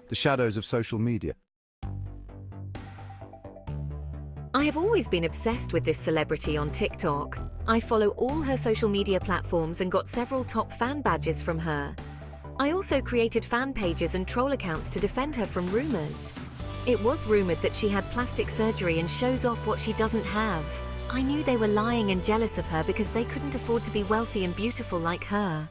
The shadows of social media. I have always been obsessed with this celebrity on TikTok. I follow all her social media platforms and got several top fan badges from her. I also created fan pages and troll accounts to defend her from rumors. It was rumored that she had plastic surgery and shows off what she doesn't have. I knew they were lying and jealous of her because they couldn't afford to be wealthy and beautiful like her.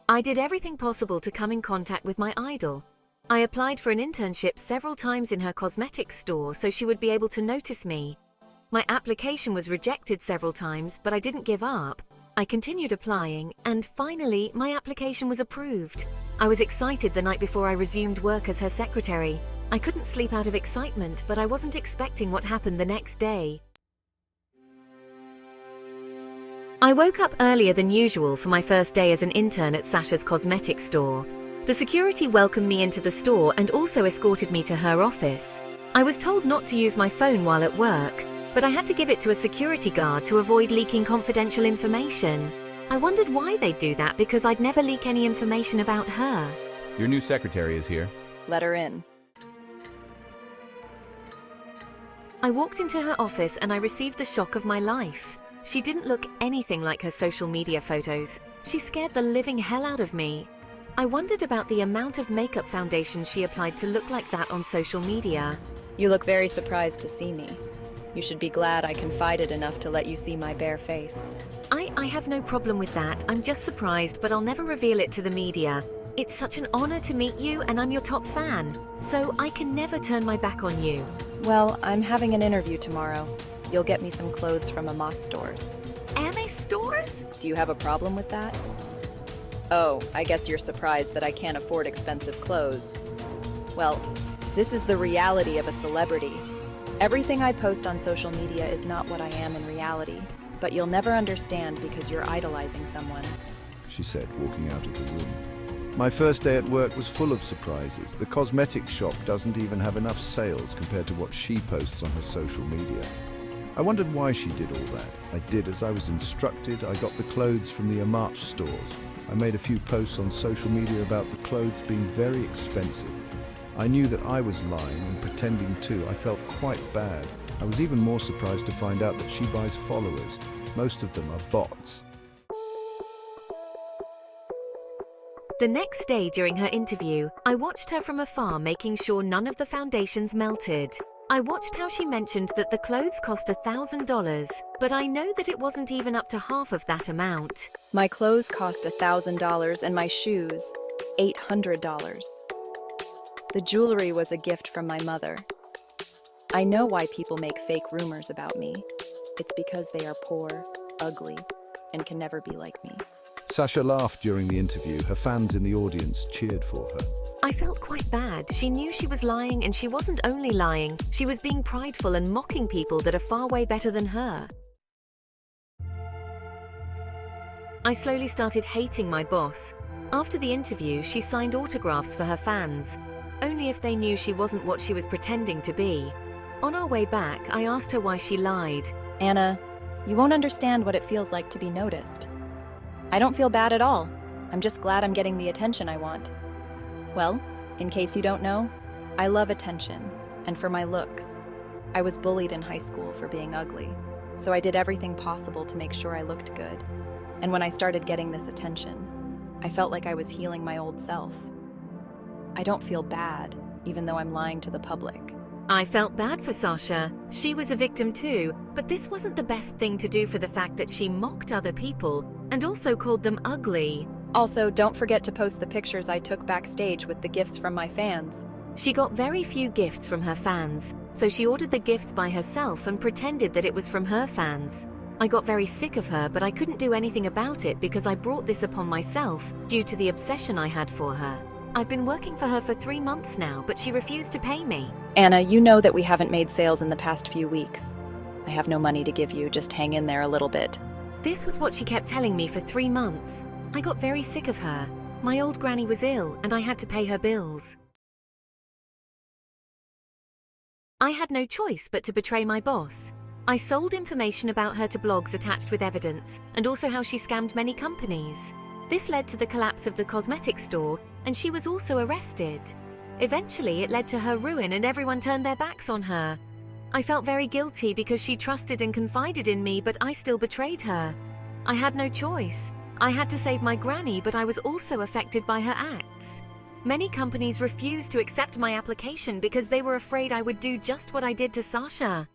I did everything possible to come in contact with my idol. I applied for an internship several times in her cosmetics store so she would be able to notice me. My application was rejected several times, but I didn't give up. I continued applying, and finally, my application was approved. I was excited the night before I resumed work as her secretary. I couldn't sleep out of excitement, but I wasn't expecting what happened the next day. I woke up earlier than usual for my first day as an intern at Sasha's cosmetics store. The security welcomed me into the store and also escorted me to her office. I was told not to use my phone while at work, but I had to give it to a security guard to avoid leaking confidential information. I wondered why they'd do that because I'd never leak any information about her. Your new secretary is here. Let her in. I walked into her office and I received the shock of my life. She didn't look anything like her social media photos. She scared the living hell out of me. I wondered about the amount of makeup foundation she applied to look like that on social media. You look very surprised to see me. You should be glad I confided enough to let you see my bare face. I have no problem with that. I'm just surprised, but I'll never reveal it to the media. It's such an honor to meet you, and I'm your top fan, so I can never turn my back on you. Well, I'm having an interview tomorrow. You'll get me some clothes from Amos stores. Amos stores? Do you have a problem with that? Oh, I guess you're surprised that I can't afford expensive clothes. Well, this is the reality of a celebrity. Everything I post on social media is not what I am in reality, but you'll never understand because you're idolizing someone. She said, walking out of the room. My first day at work was full of surprises. The cosmetics shop doesn't even have enough sales compared to what she posts on her social media. I wondered why she did all that. I did as I was instructed. I got the clothes from the Amos stores. I made a few posts on social media about the clothes being very expensive. I knew that I was lying and pretending too. I felt quite bad. I was even more surprised to find out that she buys followers. Most of them are bots. The next day during her interview, I watched her from afar making sure none of the foundations melted. I watched how she mentioned that the clothes cost $1,000, but I know that it wasn't even up to half of that amount. My clothes cost $1,000 and my shoes $800. The jewelry was a gift from my mother. I know why people make fake rumors about me. It's because they are poor, ugly, and can never be like me. Sasha laughed during the interview. Her fans in the audience cheered for her. I felt quite bad. She knew she was lying, and she wasn't only lying. She was being prideful and mocking people that are far way better than her. I slowly started hating my boss. After the interview, she signed autographs for her fans, only if they knew she wasn't what she was pretending to be. On our way back, I asked her why she lied. Anna, you won't understand what it feels like to be noticed. I don't feel bad at all. I'm just glad I'm getting the attention I want. Well, in case you don't know, I love attention, and for my looks. I was bullied in high school for being ugly, so I did everything possible to make sure I looked good. And when I started getting this attention, I felt like I was healing my old self. I don't feel bad, even though I'm lying to the public. I felt bad for Sasha. She was a victim too, but this wasn't the best thing to do for the fact that she mocked other people and also called them ugly. Also, don't forget to post the pictures I took backstage with the gifts from my fans. She got very few gifts from her fans, so she ordered the gifts by herself and pretended that it was from her fans. I got very sick of her, but I couldn't do anything about it because I brought this upon myself due to the obsession I had for her. I've been working for her for 3 months now, but she refused to pay me. Anna, you know that we haven't made sales in the past few weeks. I have no money to give you, just hang in there a little bit. This was what she kept telling me for 3 months. I got very sick of her. My old granny was ill, and I had to pay her bills. I had no choice but to betray my boss. I sold information about her to blogs attached with evidence, and also how she scammed many companies. This led to the collapse of the cosmetics store, and she was also arrested. Eventually, it led to her ruin and everyone turned their backs on her. I felt very guilty because she trusted and confided in me, but I still betrayed her. I had no choice. I had to save my granny, but I was also affected by her acts. Many companies refused to accept my application because they were afraid I would do just what I did to Sasha.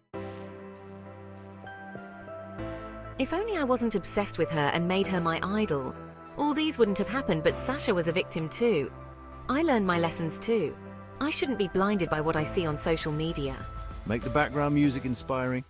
If only I wasn't obsessed with her and made her my idol. All these wouldn't have happened, but Sasha was a victim too. I learned my lessons too. I shouldn't be blinded by what I see on social media. Make the background music inspiring.